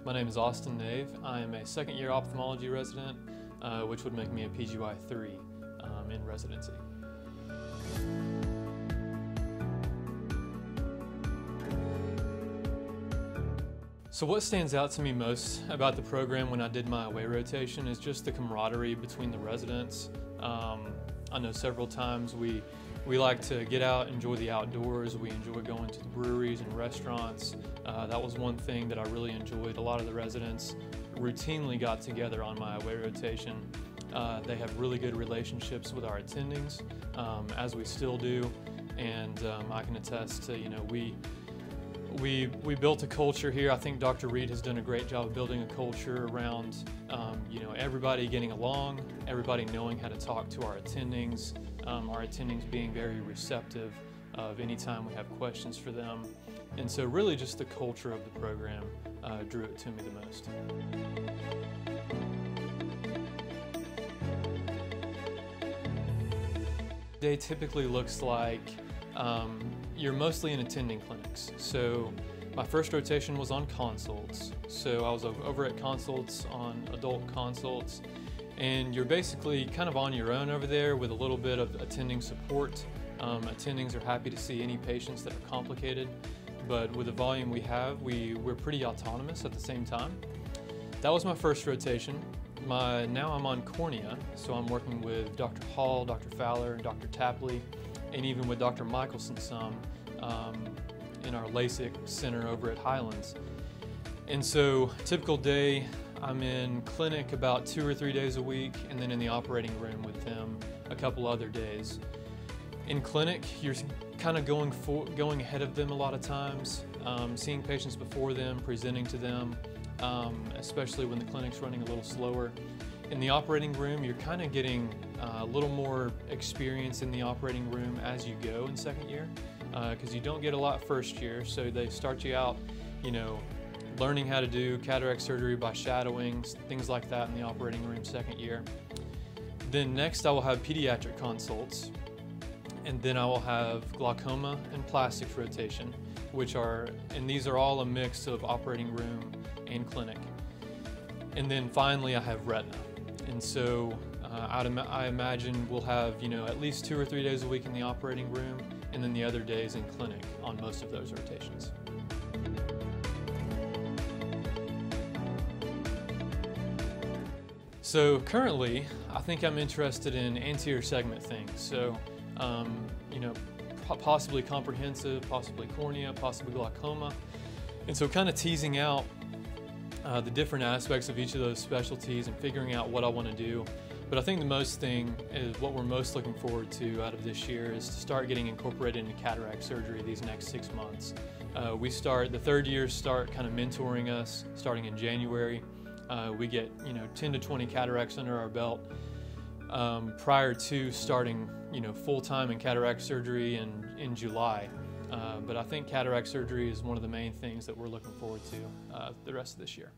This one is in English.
My name is Austin Nave. I am a second-year ophthalmology resident, which would make me a PGY 3 in residency. So what stands out to me most about the program when I did my away rotation is just the camaraderie between the residents. I know several times we like to get out, enjoy the outdoors. We enjoy going to the breweries and restaurants. That was one thing that I really enjoyed. A lot of the residents routinely got together on my away rotation. They have really good relationships with our attendings, as we still do, and I can attest to, we built a culture here. I think Dr. Reed has done a great job of building a culture around everybody getting along, everybody knowing how to talk to our attendings being very receptive of any time we have questions for them. And so really just the culture of the program drew it to me the most. Day typically looks like you're mostly in attending clinics. So my first rotation was on consults. So I was over at consults on adult consults, and you're basically kind of on your own over there with a little bit of attending support. Attendings are happy to see any patients that are complicated, but with the volume we have, we're pretty autonomous at the same time. That was my first rotation. Now I'm on cornea, so I'm working with Dr. Hall, Dr. Fowler, and Dr. Tapley, and even with Dr. Michelson some in our LASIK center over at Highlands. And so typical day, I'm in clinic about 2 or 3 days a week, and then in the operating room with them a couple other days. In clinic, you're kind of going ahead of them a lot of times, seeing patients before them, presenting to them, especially when the clinic's running a little slower. In the operating room, you're kind of getting a little more experience in the operating room as you go in second year, because you don't get a lot first year, so they start you out, learning how to do cataract surgery by shadowing, things like that in the operating room second year. Then next I will have pediatric consults, and then I will have glaucoma and plastics rotation, and these are all a mix of operating room and clinic. And then finally I have retina. And so I imagine we'll have at least 2 or 3 days a week in the operating room, and then the other days in clinic on most of those rotations. So currently, I think I'm interested in anterior segment things. So, possibly comprehensive, possibly cornea, possibly glaucoma. And so kind of teasing out the different aspects of each of those specialties and figuring out what I want to do. But I think the most thing is what we're most looking forward to out of this year is to start getting incorporated into cataract surgery these next 6 months. The third years start kind of mentoring us starting in January. We get 10 to 20 cataracts under our belt prior to starting full-time in cataract surgery in July. But I think cataract surgery is one of the main things that we're looking forward to the rest of this year.